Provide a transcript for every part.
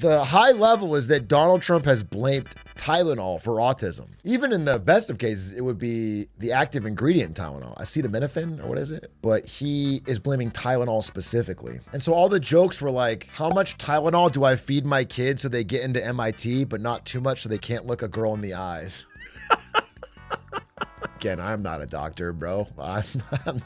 The high level is that Donald Trump has blamed Tylenol for autism. Even in the best of cases, it would be the active ingredient in Tylenol, acetaminophen, or what is it? But he is blaming Tylenol specifically. And so all the jokes were like, how much Tylenol do I feed my kids so they get into MIT, but not too much so they can't look a girl in the eyes? Again, I'm not a doctor, bro. I'm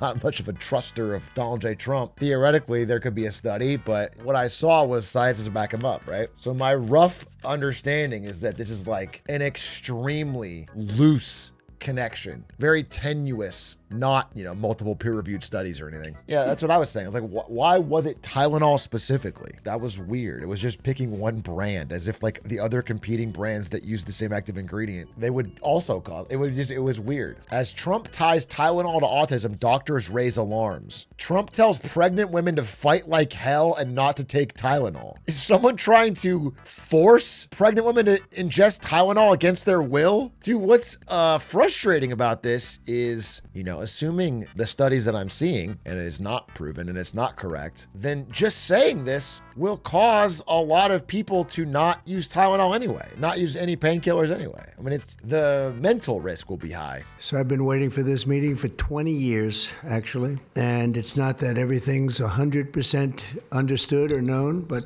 not much of a truster of Donald J. Trump. Theoretically, there could be a study, but what I saw was science to back him up, right? So my rough understanding is that this is like an extremely loose connection, very tenuous, not, multiple peer-reviewed studies or anything. Yeah, that's what I was saying. I was like, why was it Tylenol specifically? That was weird. It was just picking one brand, as if like the other competing brands that use the same active ingredient, they would also cause, it was weird. As Trump ties Tylenol to autism, doctors raise alarms. Trump tells pregnant women to fight like hell and not to take Tylenol. Is someone trying to force pregnant women to ingest Tylenol against their will? Dude, what's frustrating about this is, assuming the studies that I'm seeing, and it is not proven and it's not correct, then just saying this will cause a lot of people to not use Tylenol anyway, not use any painkillers anyway. I mean, it's the mental risk will be high. So I've been waiting for this meeting for 20 years, actually. And it's not that everything's 100% understood or known, but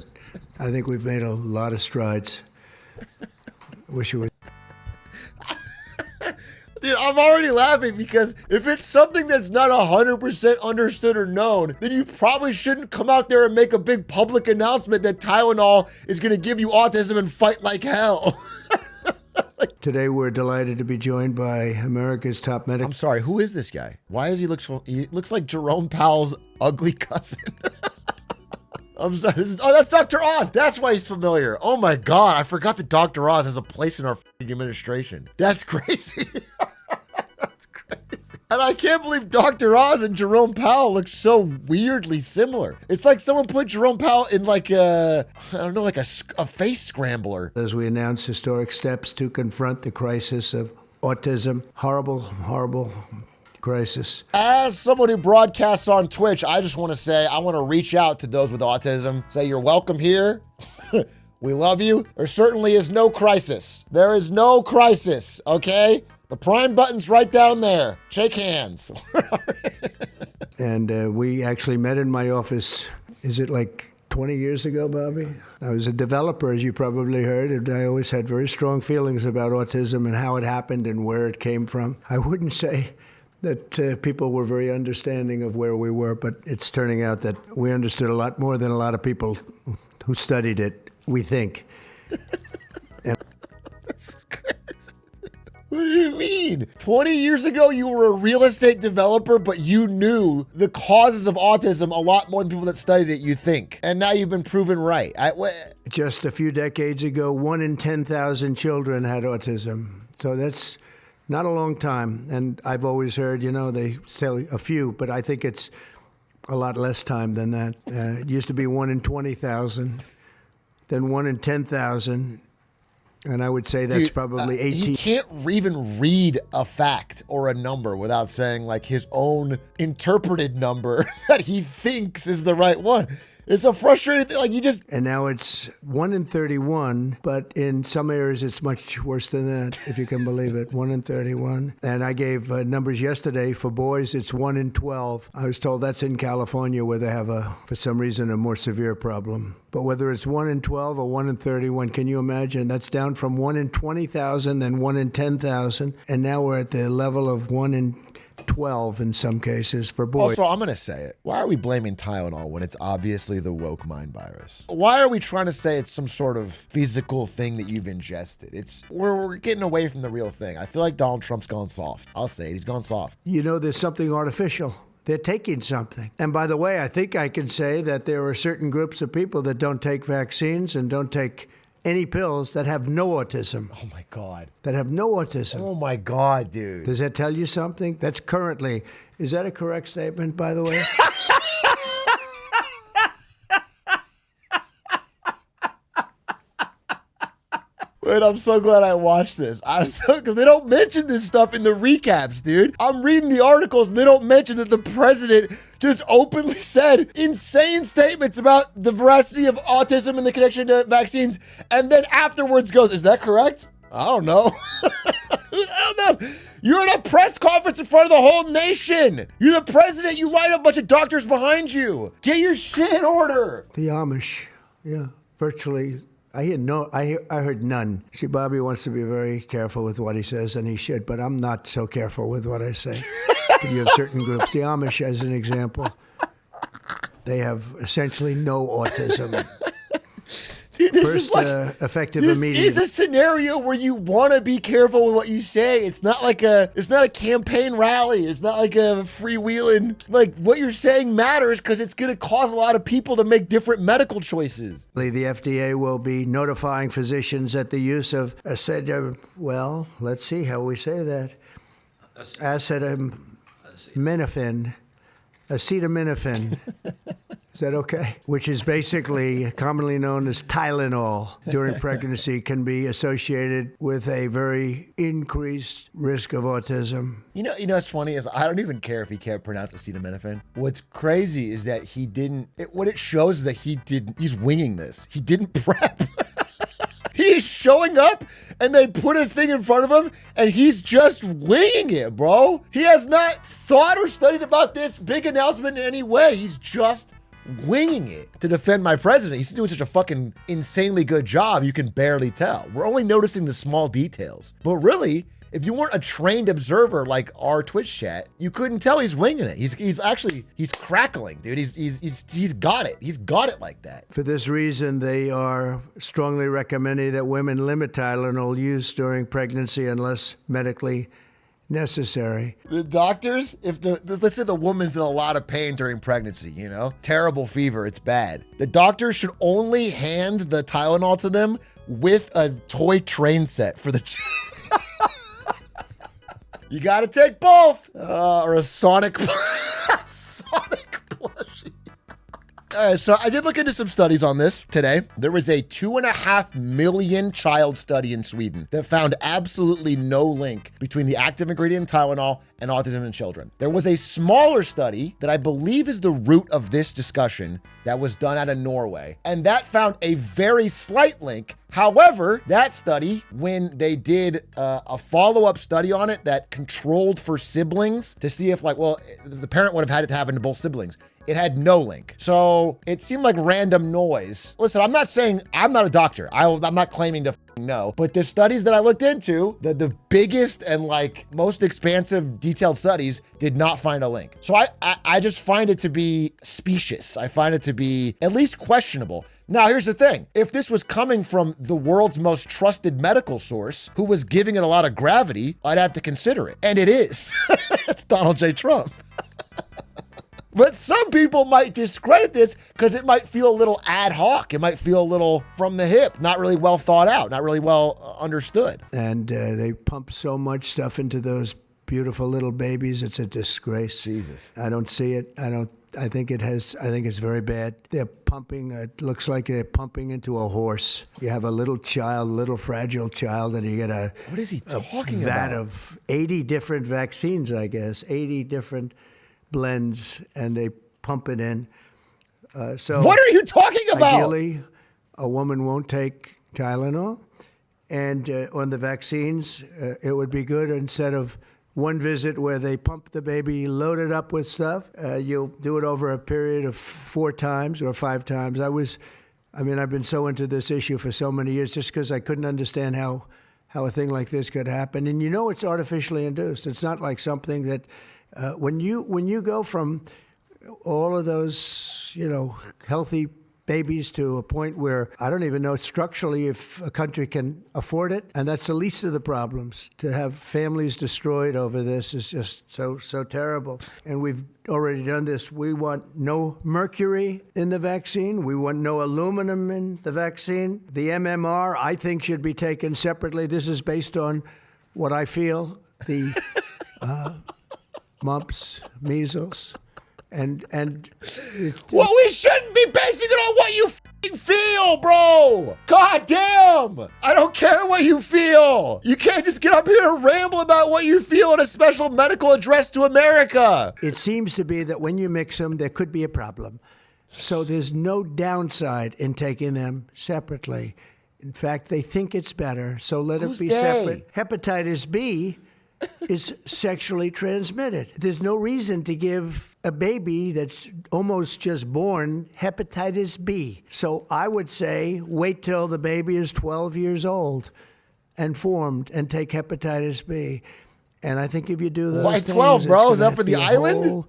I think we've made a lot of strides. Wish it was. Dude, I'm already laughing because if it's something that's not 100% understood or known, then you probably shouldn't come out there and make a big public announcement that Tylenol is going to give you autism and fight like hell. Today, we're delighted to be joined by America's top medical. I'm sorry, who is this guy? Why does he looks like Jerome Powell's ugly cousin? I'm sorry. That's Dr. Oz. That's why he's familiar. Oh my God. I forgot that Dr. Oz has a place in our administration. That's crazy. That's crazy. And I can't believe Dr. Oz and Jerome Powell look so weirdly similar. It's like someone put Jerome Powell in like a face scrambler. As we announce historic steps to confront the crisis of autism, horrible crisis. As someone who broadcasts on Twitch, I just want to say, I want to reach out to those with autism, say you're welcome here. We love you. There certainly is no crisis. There is no crisis, okay? The Prime button's right down there. Shake hands. And we actually met in my office, is it like 20 years ago, Bobby? I was a developer, as you probably heard, and I always had very strong feelings about autism and how it happened and where it came from. I wouldn't say that people were very understanding of where we were, but it's turning out that we understood a lot more than a lot of people who studied it, we think. That's crazy. What do you mean? 20 years ago, you were a real estate developer, but you knew the causes of autism a lot more than people that studied it, you think. And now you've been proven right. Just a few decades ago, 1 in 10,000 children had autism. So that's not a long time. And I've always heard, they say a few, but I think it's a lot less time than that. It used to be 1 in 20,000, then 1 in 10,000. And I would say that's probably 18. He can't even read a fact or a number without saying like his own interpreted number that he thinks is the right one. It's a frustrating thing. Like you just. And now it's 1 in 31, but in some areas it's much worse than that, if you can believe it. 1 in 31. And I gave numbers yesterday. For boys, it's 1 in 12. I was told that's in California where they have for some reason, a more severe problem. But whether it's 1 in 12 or 1 in 31, can you imagine? That's down from 1 in 20,000, then 1 in 10,000. And now we're at the level of 1 in 12 in some cases for boys. Also, I'm going to say it. Why are we blaming Tylenol when it's obviously the woke mind virus? Why are we trying to say it's some sort of physical thing that you've ingested? We're getting away from the real thing. I feel like Donald Trump's gone soft. I'll say it. He's gone soft. There's something artificial. They're taking something. And by the way, I think I can say that there are certain groups of people that don't take vaccines and don't take any pills that have no autism. Oh my God. That have no autism. Oh my God, dude. Does that tell you something? That's currently, is that a correct statement, by the way? Wait, I'm so glad I watched this. Because they don't mention this stuff in the recaps, dude. I'm reading the articles and they don't mention that the president just openly said insane statements about the veracity of autism and the connection to vaccines, and then afterwards goes, is that correct? I don't know. I don't know. You're in a press conference in front of the whole nation. You're the president. You line up a bunch of doctors behind you. Get your shit in order. The Amish, yeah, virtually. I heard none. See, Bobby wants to be very careful with what he says, and he should, but I'm not so careful with what I say. You have certain groups. The Amish, as an example, they have essentially no autism. Dude, this First, is like effective this immediate. is a scenario where you want to be careful with what you say. It's not a campaign rally. It's not like a freewheeling. Like, what you're saying matters because it's going to cause a lot of people to make different medical choices. The FDA will be notifying physicians that the use of well, let's see how we say that. Acetaminophen. Is that okay? Which is basically commonly known as Tylenol during pregnancy, can be associated with a very increased risk of autism. You know what's funny is I don't even care if he can't pronounce acetaminophen. What's crazy is that he didn't. What it shows is that he's winging this. He didn't prep. He's showing up and they put a thing in front of him and he's just winging it, bro. He has not thought or studied about this big announcement in any way. He's just winging it to defend my president. He's doing such a fucking insanely good job, you can barely tell. We're only noticing the small details. But really, if you weren't a trained observer like our Twitch chat, you couldn't tell he's winging it. He's crackling, dude. He's got it. He's got it like that. For this reason, they are strongly recommending that women limit Tylenol use during pregnancy unless medically necessary. The doctors, let's say the woman's in a lot of pain during pregnancy, terrible fever, it's bad. The doctor should only hand the Tylenol to them with a toy train set for the You gotta take both. Or a Sonic plushie. All right, so I did look into some studies on this today. There was a 2.5 million child study in Sweden that found absolutely no link between the active ingredient Tylenol and autism in children. There was a smaller study that I believe is the root of this discussion that was done out of Norway, and that found a very slight link. However, that study, when they did a follow-up study on it that controlled for siblings to see if the parent would have had it happen to both siblings, it had no link. So it seemed like random noise. Listen, I'm not saying, I'm not a doctor. I'm not claiming to know, but the studies that I looked into, the biggest and most expansive detailed studies did not find a link. So I just find it to be specious. I find it to be at least questionable. Now, here's the thing. If this was coming from the world's most trusted medical source who was giving it a lot of gravity, I'd have to consider it. And it is. It's Donald J. Trump. But some people might discredit this because it might feel a little ad hoc. It might feel a little from the hip, not really well thought out, not really well understood. And they pump so much stuff into those beautiful little babies. It's a disgrace. Jesus. I don't see it. I think it's very bad. They're pumping, it looks like they're pumping into a horse. You have a little fragile child, and you get what is he talking vat about? of 80 different vaccines, I guess, 80 different blends, and they pump it in. So what are you talking about? Ideally, a woman won't take Tylenol, and on the vaccines, it would be good instead of one visit where they pump the baby, load it up with stuff. You'll do it over a period of 4 times or 5 times. I've been so into this issue for so many years just because I couldn't understand how a thing like this could happen. And it's artificially induced. It's not like something that when you go from all of those, healthy babies to a point where I don't even know structurally if a country can afford it. And that's the least of the problems. To have families destroyed over this is just so terrible. And we've already done this. We want no mercury in the vaccine. We want no aluminum in the vaccine. The MMR, I think, should be taken separately. This is based on what I feel. The mumps, measles, And Well, we shouldn't be basing it on what you f***ing feel, bro. God damn. I don't care what you feel. You can't just get up here and ramble about what you feel in a special medical address to America. it seems to be that when you mix them, there could be a problem. So there's no downside in taking them separately. In fact, they think it's better, so let Who's it be they? separate. Hepatitis B is sexually transmitted. There's no reason to give a baby that's almost just born hepatitis B. So I would say wait till the baby is 12 years old and formed and take hepatitis B. And I think if you do those Why things, 12, it's bro? gonna Is that have for to the be a island? whole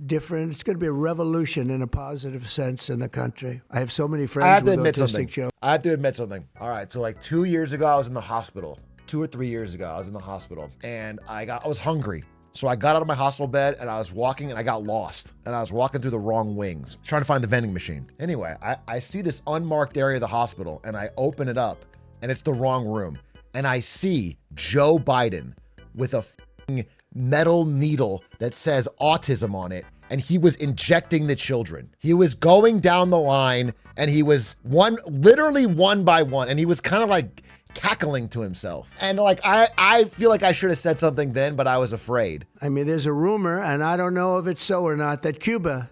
different. It's going to be a revolution in a positive sense in the country. I have so many I friends have to with admit autistic something. children. I have to admit something. All right, so like 2 years ago, I was in the hospital. 2 or 3 years ago, I was in the hospital, and I was hungry. So I got out of my hospital bed and I was walking and I got lost. And I was walking through the wrong wings, trying to find the vending machine. Anyway, I see this unmarked area of the hospital and I open it up and it's the wrong room. And I see Joe Biden with a f***ing metal needle that says autism on it. And he was injecting the children. He was going down the line and he was literally one by one. And he was kind of like cackling to himself. And like, I feel like I should have said something then, but I was afraid. I mean, there's a rumor, and I don't know if it's so or not, that Cuba,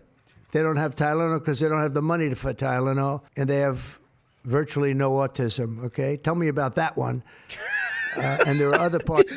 they don't have Tylenol because they don't have the money for Tylenol, and they have virtually no autism, okay? Tell me about that one. And there are other parts.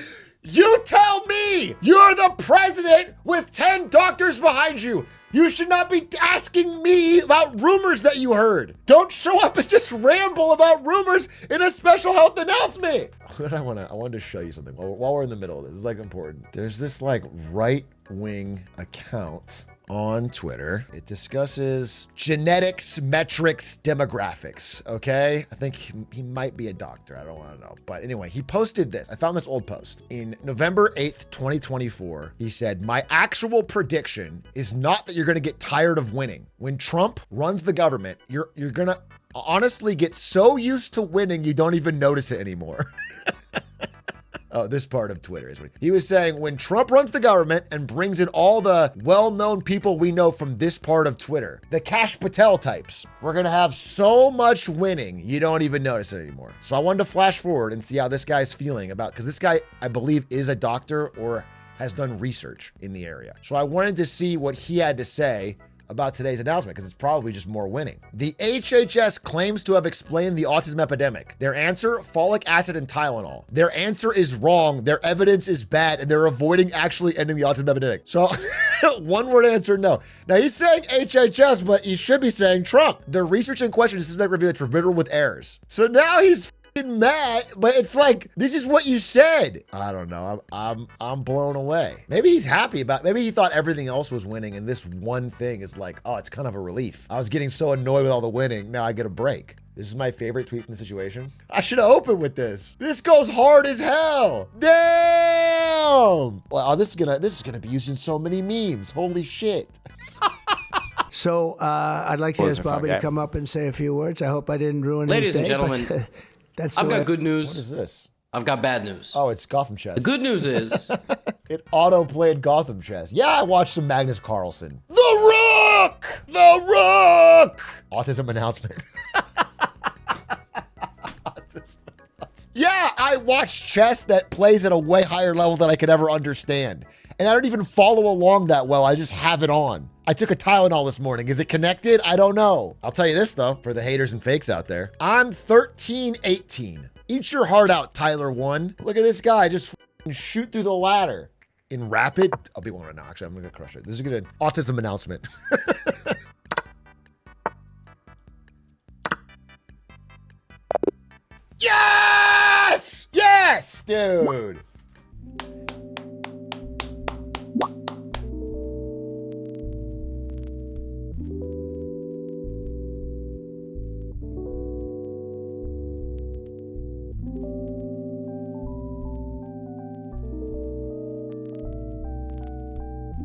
You tell me! You're the president with 10 doctors behind you. You should not be asking me about rumors that you heard. Don't show up and just ramble about rumors in a special health announcement. I wanted to show you something while we're in the middle of this. It's like important. There's this like right-wing account on Twitter. It discusses genetics, metrics, demographics, okay? I think he might be a doctor. I don't want to know. But anyway, he posted this. I found this old post. In November 8th, 2024, he said, "My actual prediction is not that you're going to get tired of winning. When Trump runs the government, you're going to honestly get so used to winning you don't even notice it anymore." Oh, this part of Twitter is what he was saying. When Trump runs the government and brings in all the well-known people we know from this part of Twitter, the Kash Patel types, we're going to have so much winning, you don't even notice it anymore. So I wanted to flash forward and see how this guy's feeling about, because this guy, I believe, is a doctor or has done research in the area. So I wanted to see what he had to say about today's announcement, because it's probably just more winning. The HHS claims to have explained the autism epidemic. Their answer, folic acid and Tylenol. Their answer is wrong. Their evidence is bad, and they're avoiding actually ending the autism epidemic. So one word answer, no. Now he's saying HHS, but he should be saying Trump. The research in question is systematic review that's riddled with errors. So now he's mad, but it's like, this is what you said. I don't know. I'm blown away. Maybe he's happy maybe he thought everything else was winning and this one thing is like, oh, it's kind of a relief. I was getting so annoyed with all the winning. Now I get a break. This is my favorite tweet from the situation. I should have opened with this. This goes hard as hell. Damn. Wow, this is gonna be used in so many memes. Holy shit. So I'd like to ask Bobby to come up and say a few words. I hope I didn't ruin Ladies his day, and gentlemen, I've got good news. What is this? I've got bad news. Oh, it's Gotham Chess. The good news is It auto-played Gotham Chess. Yeah, I watched some Magnus Carlsen. The Rook! The Rook! Autism announcement. Yeah, I watch chess that plays at a way higher level than I could ever understand. And I don't even follow along that well. I just have it on. I took a Tylenol this morning. Is it connected? I don't know. I'll tell you this though, for the haters and fakes out there. I'm 13-18. Eat your heart out, Tyler 1. Look at this guy just shoot through the ladder. In rapid, I'll be one right now. Actually, I'm gonna crush it. This is a good autism announcement. Yes! Yes, dude.